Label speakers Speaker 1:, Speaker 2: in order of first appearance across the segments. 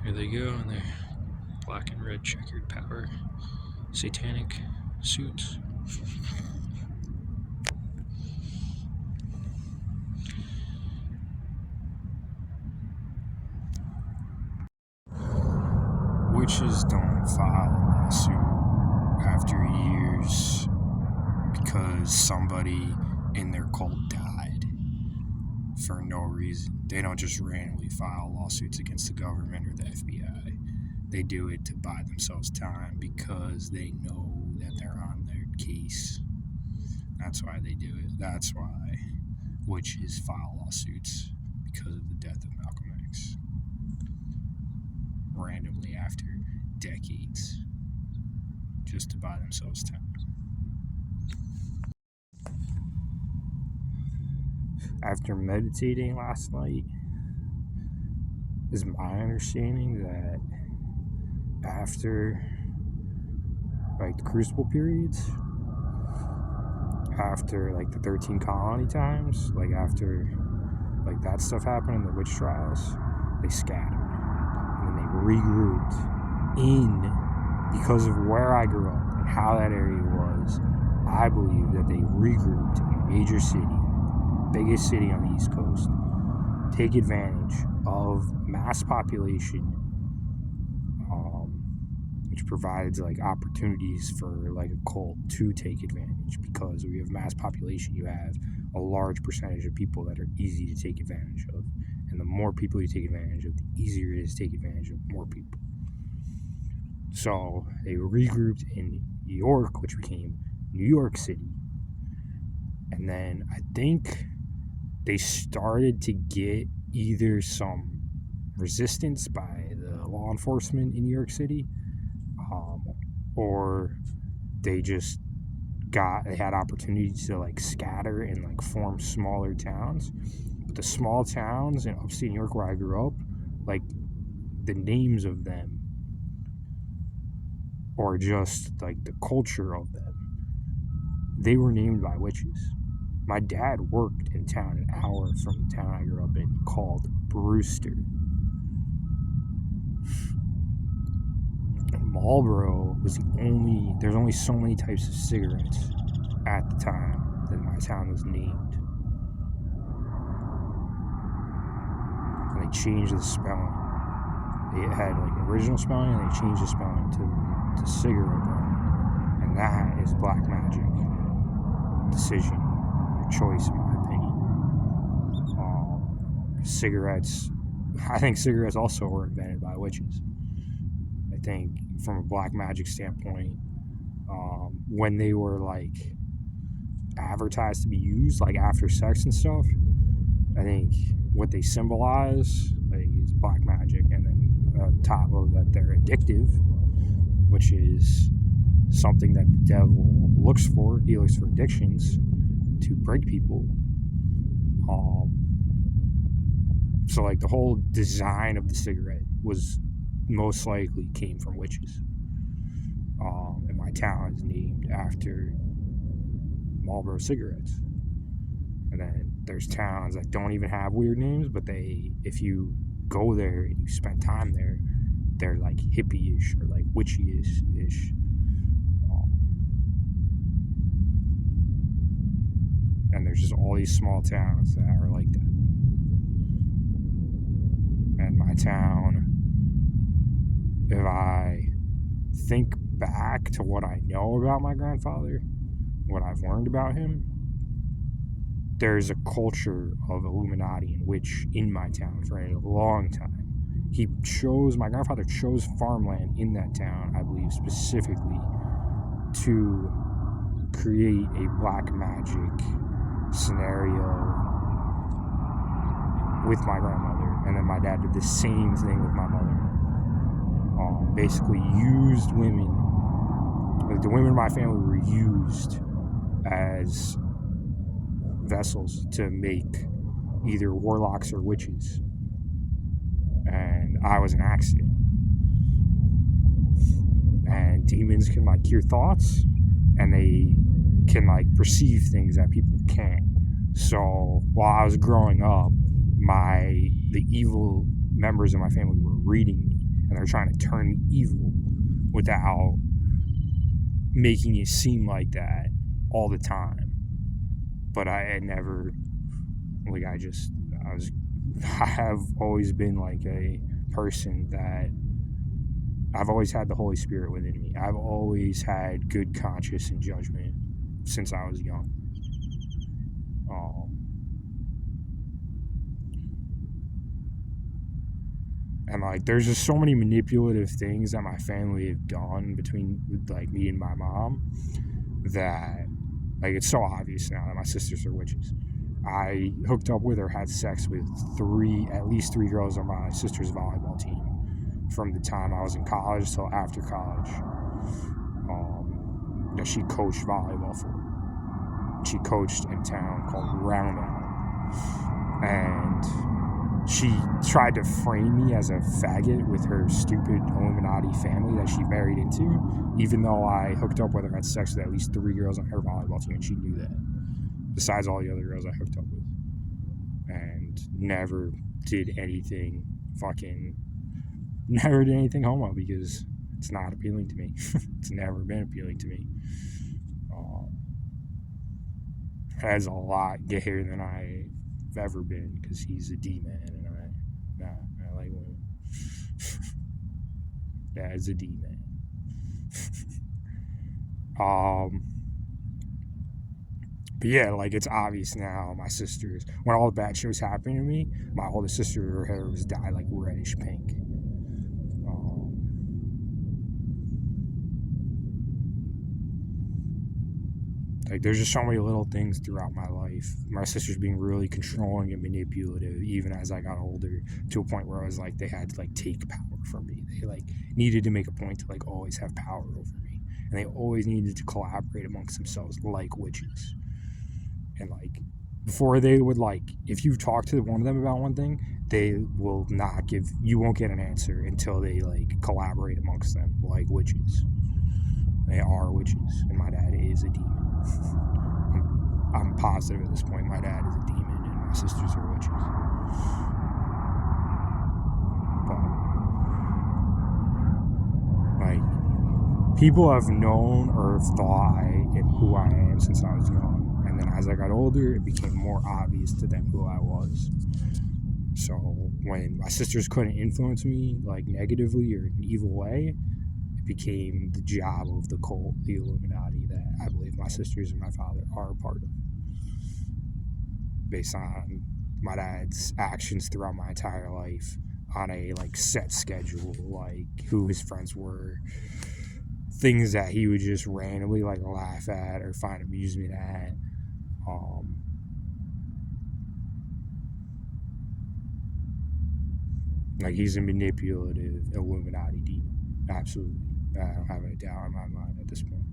Speaker 1: Here they go in their black and red checkered power satanic suits.
Speaker 2: Witches don't file a lawsuit after years because somebody in their cult died for no reason. They don't just randomly file lawsuits against the government or the FBI. They do it to buy themselves time because they know that they're on their case. That's why they do it. That's why witches file lawsuits, because of the death of Malcolm X. Randomly after decades, just to buy themselves time. After meditating last night, is my understanding that after like the crucible periods, after like the 13 colony times, like after like that stuff happened in the witch trials, they scattered and then they regrouped because of where I grew up and how that area was. I believe that they regrouped in a major city, biggest city on the East Coast, take advantage of mass population, which provides like opportunities for like a cult to take advantage, because when you have mass population, you have a large percentage of people that are easy to take advantage of, and the more people you take advantage of, the easier it is to take advantage of more people. So they regrouped in New York, which became New York City, and then I think they started to get either some resistance by the law enforcement in New York City, or they just had opportunities to like scatter and like form smaller towns. But the small towns in upstate New York where I grew up, like the names of them, or just like the culture of them, they were named by witches. My dad worked in town an hour from the town I grew up in called Brewster. And Marlboro was there's only so many types of cigarettes at the time that my town was named. And they changed the spelling. They had like original spelling and they changed the spelling to cigarette brand. And that is black magic decision. Choice, in my opinion. I think cigarettes also were invented by witches. I think from a black magic standpoint, when they were like advertised to be used like after sex and stuff, I think what they symbolize like is black magic, and then on top of that they're addictive, which is something that the devil looks for. He looks for addictions to break people. So like the whole design of the cigarette was most likely came from witches. And my town is named after Marlboro cigarettes. And then there's towns that don't even have weird names, but if you go there and you spend time there, they're like hippie-ish or like witchy-ish. And there's just all these small towns that are like that. And my town, if I think back to what I know about my grandfather, what I've learned about him, there's a culture of Illuminati and witch in my town for a long time. My grandfather chose farmland in that town, I believe, specifically to create a black magic scenario with my grandmother, and then my dad did the same thing with my mother. Basically used women, like the women in my family were used as vessels to make either warlocks or witches, and I was an accident. And demons can like hear thoughts, and they can like perceive things that people can't. So while I was growing up, the evil members of my family were reading me, and they're trying to turn me evil without making it seem like that all the time. But I had never, like, I have always been like a person that I've always had the Holy Spirit within me. I've always had good conscience and judgment since I was young. And like, there's just so many manipulative things that my family have done between like me and my mom that like it's so obvious now that my sisters are witches. I hooked up with or had sex with at least three girls on my sister's volleyball team from the time I was in college till after college. That she coached volleyball for. She coached in a town called Roundout, and she tried to frame me as a faggot with her stupid Illuminati family that she married into, even though I hooked up with her, had sex with at least three girls on her volleyball team, and she knew that, besides all the other girls I hooked up with. And never did anything homo because it's not appealing to me. It's never been appealing to me. Has a lot gayer than I've ever been because he's a D-man and I like women. Dad's a D-man. But yeah, like it's obvious now. My sisters, when all the bad shit was happening to me, my oldest sister, her hair was dyed like reddish pink. Like there's just so many little things throughout my life. My sisters being really controlling and manipulative, even as I got older, to a point where I was like, they had to like take power from me. They like needed to make a point to like always have power over me, and they always needed to collaborate amongst themselves like witches. And like before they would like, if you talk to one of them about one thing, they will not you won't get an answer until they like collaborate amongst them like witches. They are witches, and my dad is a demon. I'm positive at this point my dad is a demon and my sisters are witches. But like, people have known or have thought I am who I am since I was young, and then as I got older, it became more obvious to them who I was. So when my sisters couldn't influence me like negatively or in an evil way, became the job of the cult, the Illuminati, that I believe my sisters and my father are a part of, based on my dad's actions throughout my entire life on a like set schedule, like who his friends were, things that he would just randomly like laugh at or find amusement at. Like he's a manipulative Illuminati demon, absolutely. I don't have any doubt in my mind at this point.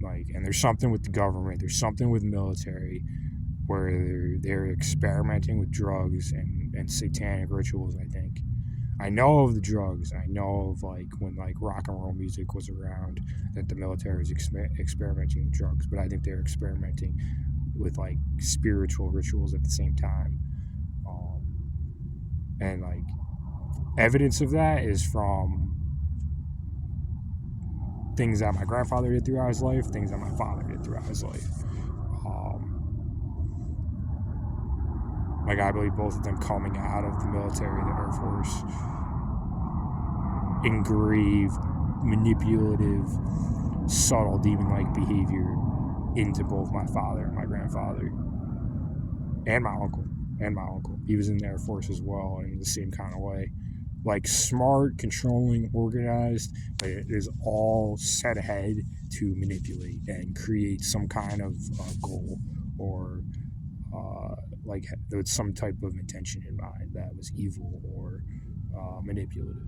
Speaker 2: Like, and there's something with the government, there's something with the military where they're experimenting with drugs and satanic rituals, I think. I know of the drugs, and I know of like when like rock and roll music was around that the military was experimenting with drugs, but I think they're experimenting with like spiritual rituals at the same time. And like evidence of that is from things that my grandfather did throughout his life, things that my father did throughout his life. Like I believe both of them coming out of the military, the Air Force, engraved manipulative, subtle demon-like behavior into both my father and my grandfather and my uncle. He was in the Air Force as well in the same kind of way. Like smart, controlling, organized, but it is all set ahead to manipulate and create some kind of goal or like with some type of intention in mind that was evil or manipulative.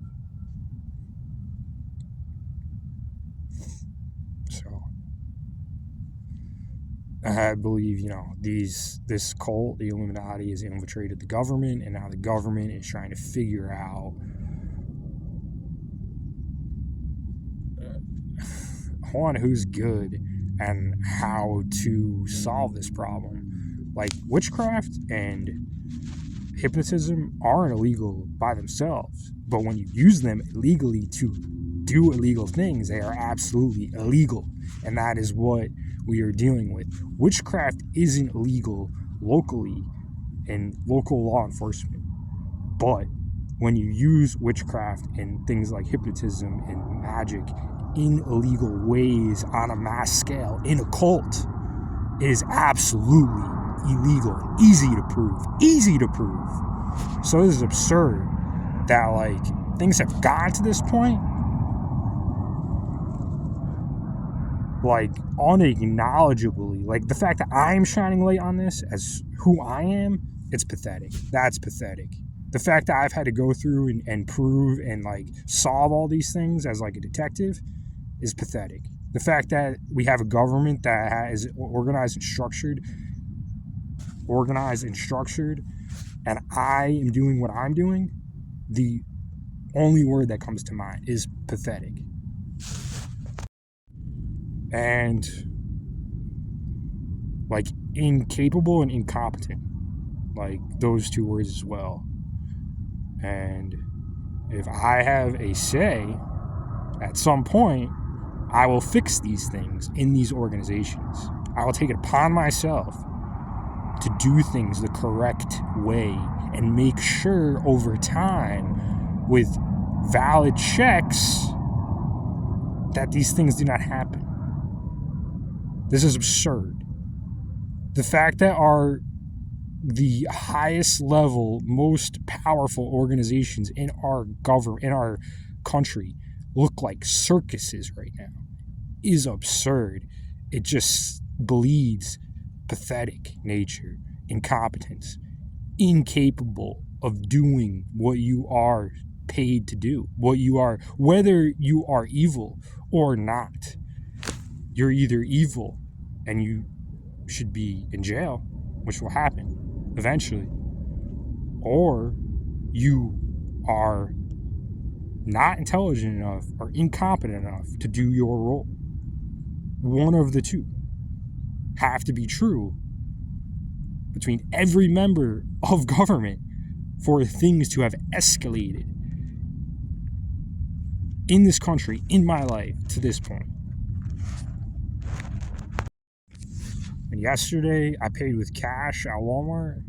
Speaker 2: So I believe, this cult, the Illuminati, has infiltrated the government, and now the government is trying to figure out who's good and how to solve this problem. Like witchcraft and hypnotism aren't illegal by themselves, but when you use them illegally to do illegal things, they are absolutely illegal, and that is what we are dealing with. Witchcraft isn't illegal locally in local law enforcement, but when you use witchcraft and things like hypnotism and magic in illegal ways on a mass scale in a cult, it is absolutely illegal, easy to prove. So this is absurd that like things have gotten to this point, like unacknowledgeably. Like the fact that I'm shining light on this as who I am, it's pathetic. That's pathetic. The fact that I've had to go through and prove and like solve all these things as like a detective is pathetic. The fact that we have a government that is organized and structured, and I am doing what I'm doing, the only word that comes to mind is pathetic. And like incapable and incompetent, like those two words as well. And if I have a say, at some point, I will fix these things in these organizations. I will take it upon myself to do things the correct way and make sure over time with valid checks that these things do not happen. This is absurd. The fact that the highest level, most powerful organizations in our government, in our country, look like circuses right now is absurd. It just bleeds pathetic nature, incompetence, incapable of doing what you are paid to do, whether you are evil or not. You're either evil and you should be in jail, which will happen eventually, or you are not intelligent enough or incompetent enough to do your role. One of the two have to be true between every member of government for things to have escalated in this country, in my life, to this point. And yesterday, I paid with cash at Walmart,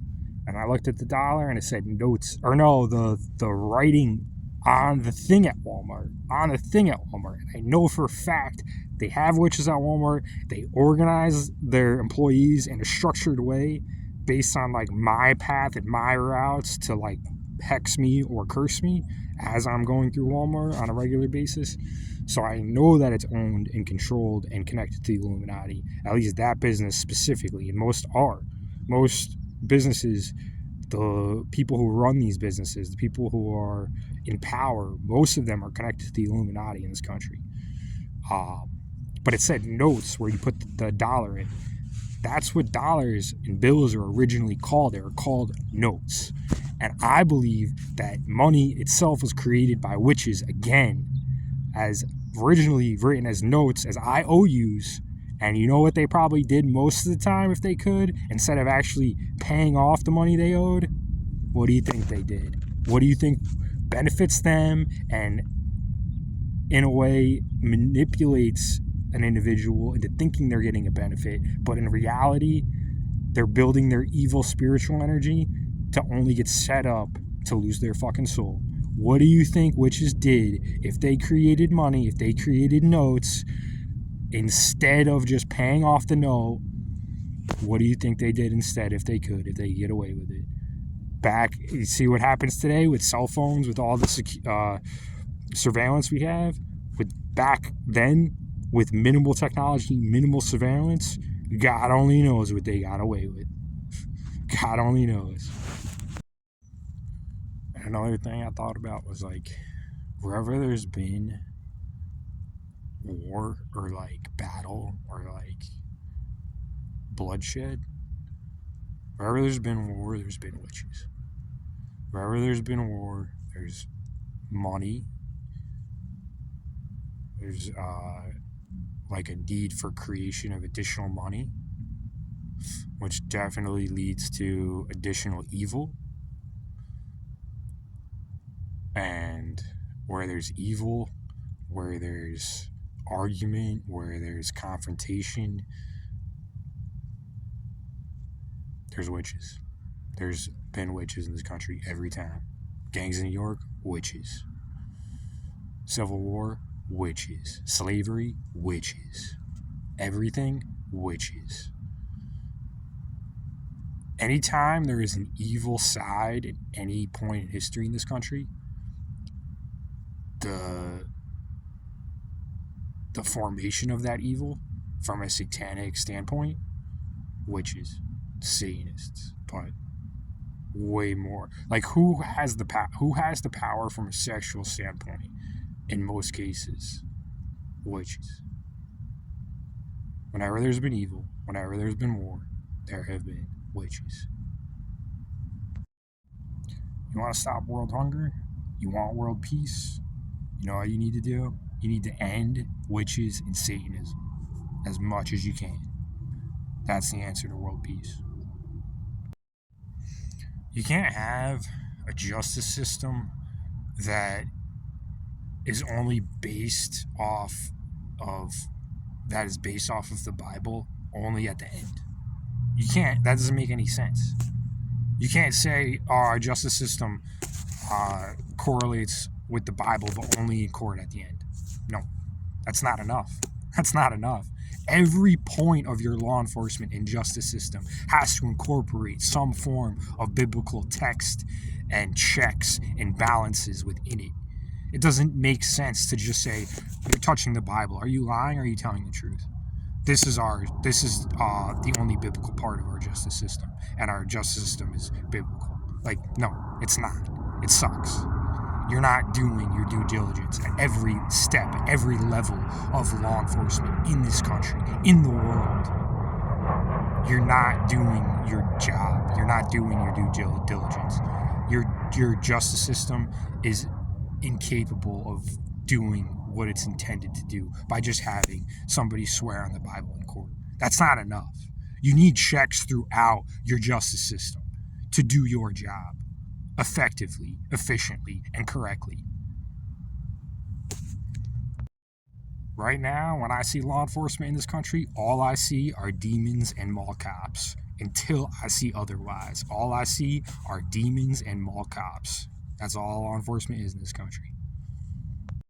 Speaker 2: and I looked at the dollar, and it said notes, or no, the writing on the thing at Walmart. And I know for a fact they have witches at Walmart. They organize their employees in a structured way based on like my path and my routes to like hex me or curse me as I'm going through Walmart on a regular basis. So I know that it's owned and controlled and connected to the Illuminati, at least that business specifically, and most are. Most businesses, the people who run these businesses, the people who are in power, most of them are connected to the Illuminati in this country. But it said notes where you put the dollar in. That's what dollars and bills are originally called. They were called notes. And I believe that money itself was created by witches again, as originally written as notes, as IOUs. And you know what they probably did most of the time if they could? Instead of actually paying off the money they owed, what do you think they did? What do you think benefits them and in a way manipulates an individual into thinking they're getting a benefit, but in reality, they're building their evil spiritual energy to only get set up to lose their fucking soul? What do you think witches did if they created money, if they created notes, instead of just paying off the note? What do you think they did instead if they could get away with it? You see what happens today with cell phones, with all the surveillance we have? With back then, with minimal technology, minimal surveillance, God only knows what they got away with. God only knows. And another thing I thought about was like, wherever there's been war or like battle or like bloodshed, wherever there's been war, there's been witches. Wherever there's been war, there's money. There's like a need for creation of additional money, which definitely leads to additional evil. And where there's evil, where there's argument, where there's confrontation, there's witches. There's been witches in this country every time. Gangs in New York, witches. Civil War, witches. Slavery, witches. Everything, witches. Anytime there is an evil side at any point in history in this country, the formation of that evil from a satanic standpoint, witches, Satanists, but way more. Like who has the power from a sexual standpoint? In most cases, witches. Whenever there's been evil, whenever there's been war, there have been witches. You want to stop world hunger? You want world peace? You know what you need to do? You need to end witches and Satanism as much as you can. That's the answer to world peace. You can't have a justice system that is only based off of the Bible only at the end. You can't. That doesn't make any sense. You can't say our justice system correlates with the Bible, but only in court at the end. No, that's not enough. That's not enough. Every point of your law enforcement and justice system has to incorporate some form of biblical text and checks and balances within it. It doesn't make sense to just say, you're touching the Bible. Are you lying or are you telling the truth? This is the only biblical part of our justice system, and our justice system is biblical. Like, no, it's not. It sucks. You're not doing your due diligence at every step, every level of law enforcement in this country, in the world. You're not doing your job. You're not doing your due diligence. Your justice system is incapable of doing what it's intended to do by just having somebody swear on the Bible in court. That's not enough. You need checks throughout your justice system to do your job effectively, efficiently, and correctly. Right now, when I see law enforcement in this country, all I see are demons and mall cops. Until I see otherwise, all I see are demons and mall cops. That's all law enforcement is in this country.